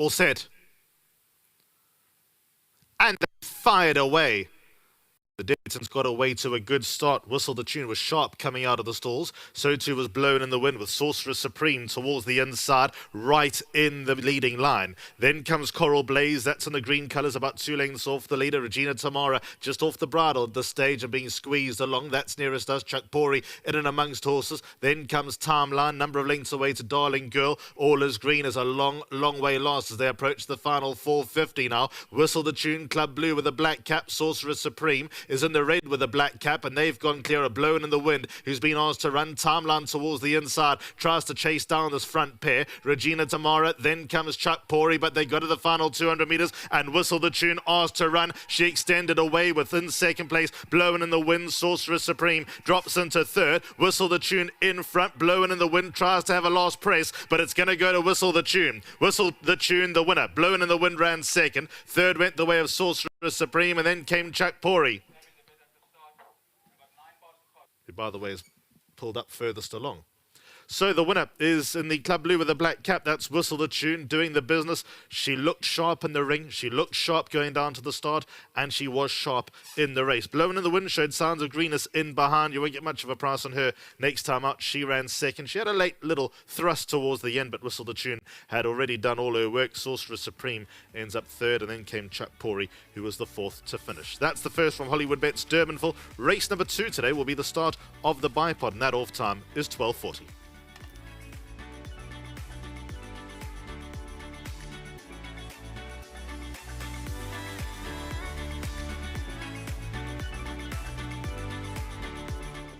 All set. And fired away. The Davidson's got away to a good start. Whistle the Tune was sharp coming out of the stalls. So too was Blown in the Wind with Sorcerer Supreme towards the inside, right in the leading line. Then comes Coral Blaze. That's in the green colours, about 2 lengths off the leader. Regina Tamara just off the bridle at the stage and being squeezed along. That's nearest us. Chuck Pori in and amongst horses. Then comes Timeline, number of lengths away to Darling Girl. All is green as a long way last as they approach the final 450 now. Whistle the Tune, Club Blue with a black cap. Sorcerer Supreme is in the red with a black cap, and they've gone clear of Blown in the Wind, who's been asked to run. Timeline towards the inside, tries to chase down this front pair. Regina Tamara, then comes Chuck Pori, but they go to the final 200 metres, and Whistle the Tune asked to run. She extended away within second place. Blown in the Wind, Sorcerer Supreme drops into third. Whistle the Tune in front. Blown in the Wind tries to have a last press, but it's going to go to Whistle the Tune. Whistle the Tune, the winner. Blown in the Wind ran second. Third went the way of Sorcerer Supreme, and then came Chuck Pori, who, by the way, is pulled up furthest along. So the winner is in the Club Blue with a black cap. That's Whistle the Tune doing the business. She looked sharp in the ring. She looked sharp going down to the start, and she was sharp in the race. Blown in the Wind showed signs of greenness in behind. You won't get much of a price on her next time out. She ran second. She had a late little thrust towards the end, but Whistle the Tune had already done all her work. Sorcerer Supreme ends up third, and then came Chuck Pori, who was the fourth to finish. That's the first from Hollywoodbets Durbanville. Race number 2 today will be the start of the bipod, and that off time is 12:40.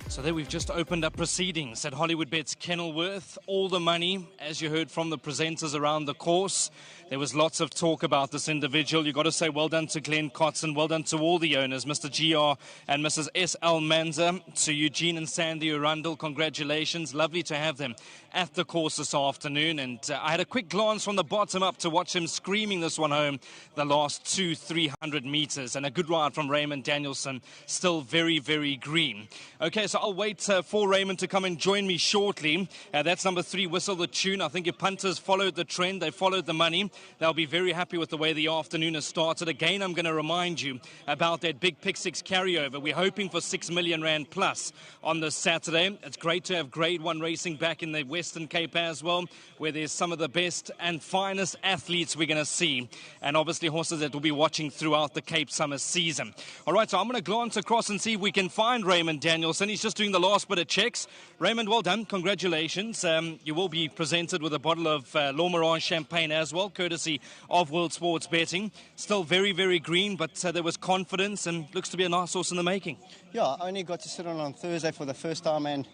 So there we've just opened up proceedings at Hollywoodbets Kenilworth. All the money, as you heard from the presenters around the course. There was lots of talk about this individual. You've got to say well done to Glenn Cotson, well done to all the owners, Mr. GR and Mrs. S.L. Manza, to Eugene and Sandy Arundel. Congratulations. Lovely to have them at the course this afternoon. And I had a quick glance from the bottom up to watch him screaming this one home the last 300 meters. And a good ride from Raymond Danielson, still very, very green. Okay, so I'll wait for Raymond to come and join me shortly. That's number 3, Whistle the Tune. I think if punters followed the trend, they followed the money. They'll be very happy with the way the afternoon has started. Again, I'm going to remind you about that big Pick 6 carryover. We're hoping for 6 million rand plus on this Saturday. It's great to have Grade 1 racing back in the Western Cape as well, where there's some of the best and finest athletes we're going to see. And obviously horses that we'll be watching throughout the Cape summer season. All right, so I'm going to glance across and see if we can find Raymond Danielson. He's just doing the last bit of checks. Raymond, well done. Congratulations. You will be presented with a bottle of L'Ormerange champagne as well, courtesy of World Sports Betting. Still very, very green, but there was confidence and looks to be a nice horse in the making. Yeah, I only got to sit on Thursday for the first time, and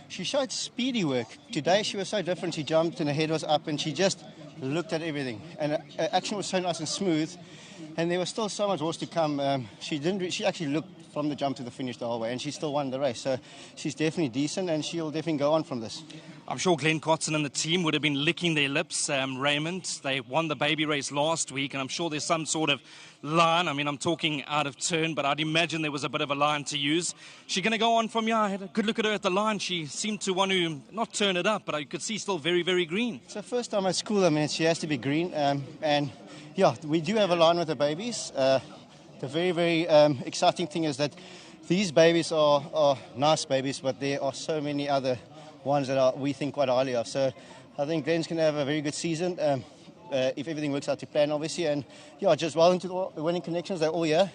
she showed speedy work. Today she was so different. She jumped and her head was up and she just looked at everything. And action was so nice and smooth, and there was still so much horse to come. She actually looked from the jump to the finish the whole way, and she still won the race. So she's definitely decent, and she'll definitely go on from this. I'm sure Glenn Cotson and the team would have been licking their lips. Raymond, they won the baby race last week, and I'm sure there's some sort of line. I mean, I'm talking out of turn, but I'd imagine there was a bit of a line to use. She's going to go on from here. I had a good look at her at the line. She seemed to want to not turn it up, but I could see still very, very green. It's her first time at school. I mean, she has to be green. And yeah, we do have a line with the babies. The very, very exciting thing is that these babies are nice babies, but there are so many other ones that we think quite highly of. So I think Glenn's going to have a very good season if everything works out to plan, obviously. And yeah, just well into the winning connections. They're all here.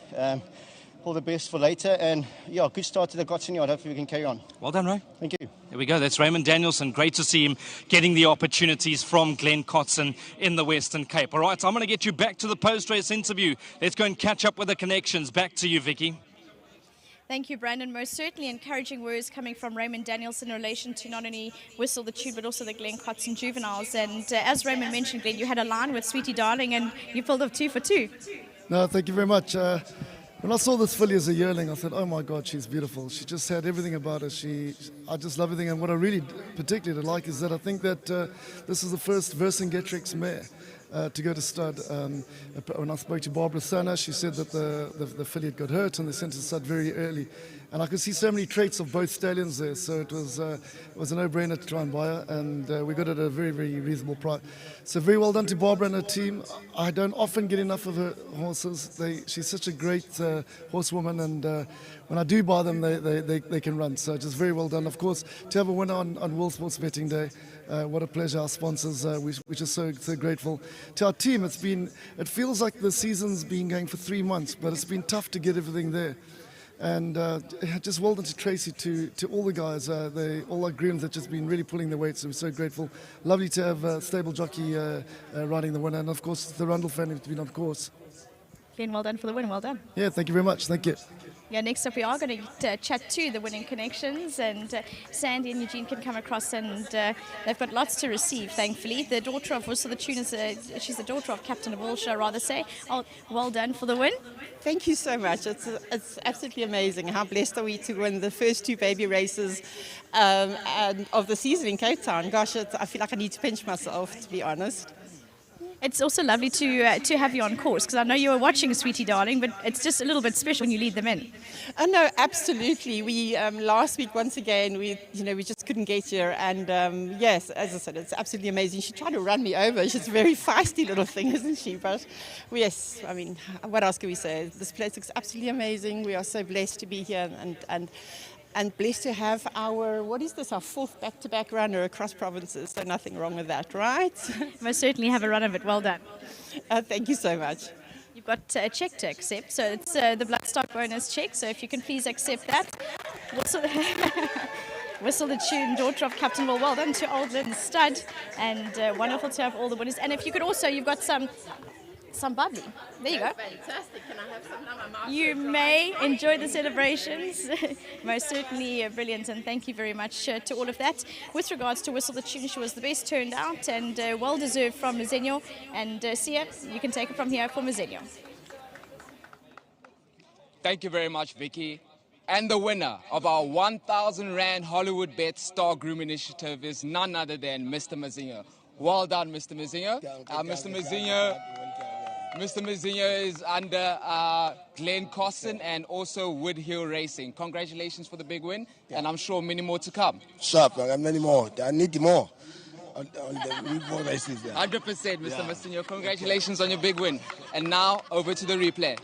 All the best for later. And yeah, good start to the Cotson Yard. Hopefully we can carry on. Well done, Ray. Thank you. There we go. That's Raymond Danielson. Great to see him getting the opportunities from Glenn Cotson in the Western Cape. All right, so I'm going to get you back to the post-race interview. Let's go and catch up with the connections. Back to you, Vicky. Thank you, Brandon. Most certainly encouraging words coming from Raymond Danielson in relation to not only Whistle the Tune, but also the Glenn Cotson juveniles. And as Raymond mentioned, Glenn, you had a line with Sweetie Darling, and you pulled off 2 for 2. No, thank you very much. When I saw this filly as a yearling, I said, oh my God, she's beautiful. She just had everything about her. I just love everything. And what I really particularly like is that I think that this is the first Vercingetorix mare to go to stud. When I spoke to Barbara Sana, she said that the filly had got hurt and they sent her to stud very early. And I could see so many traits of both stallions there, so it was a no-brainer to try and buy her, and we got it at a very, very reasonable price. So very well done to Barbara and her team. I don't often get enough of her horses. She's such a great horsewoman, and when I do buy them, they can run. So just very well done. Of course, to have a winner on World Sports Betting Day, what a pleasure. Our sponsors, we're just so grateful. To our team, it feels like the season's been going for 3 months, but it's been tough to get everything there. And just well done to Tracy, to all the guys. All our grooms have just been really pulling their weight, so we're so grateful. Lovely to have Stable Jockey riding the winner, and of course the Rundle family to be on course. Glenn, well done for the win. Well done. Yeah, thank you very much. Thank you. Yeah, next up we are going to chat to the winning connections, and Sandy and Eugene can come across, and they've got lots to receive, thankfully. The daughter of Whistle the Tune she's the daughter of Captain of All, should I rather say. Oh, well done for the win. Thank you so much. It's absolutely amazing. How blessed are we to win the first 2 baby races and of the season in Cape Town. Gosh, I feel like I need to pinch myself, to be honest. It's also lovely to have you on course, because I know you were watching Sweetie Darling, but it's just a little bit special when you lead them in. Oh no, absolutely. We last week once again we just couldn't get here, and yes, as I said, it's absolutely amazing. She tried to run me over. She's a very feisty little thing, isn't she? But yes, I mean, what else can we say? This place looks absolutely amazing. We are so blessed to be here, and blessed to have our 4th back-to-back runner across provinces, so nothing wrong with that, right? Most certainly have a run of it. Well done. Thank you so much. You've got a check to accept, so it's the Bloodstock bonus check, so if you can please accept that. Whistle the Tune, daughter of Captain Will. Well done to Old Lynn Stud, and wonderful to have all the winners. And if you could also, you've got some bubbly. There you go. Fantastic. Can I have some now? You may enjoy the celebrations. Most certainly brilliant, and thank you very much to all of that. With regards to Whistle the Tune, she was the best turned out, and well deserved from Mazenio. And Sia, you can take it from here for Mazenio. Thank you very much, Vicky. And the winner of our 1,000 Rand Hollywood Bet Star Groom Initiative is none other than Mr. Mazinho. Well done, Mr. Mazinho. Mr. Mazinho is under Glenn Cosson and also Wood Hill Racing. Congratulations for the big win, and I'm sure many more to come. Sharp, many more. I need more. On the more races. 100%, Mr. Mazinho. Congratulations on your big win. And now, over to the replay.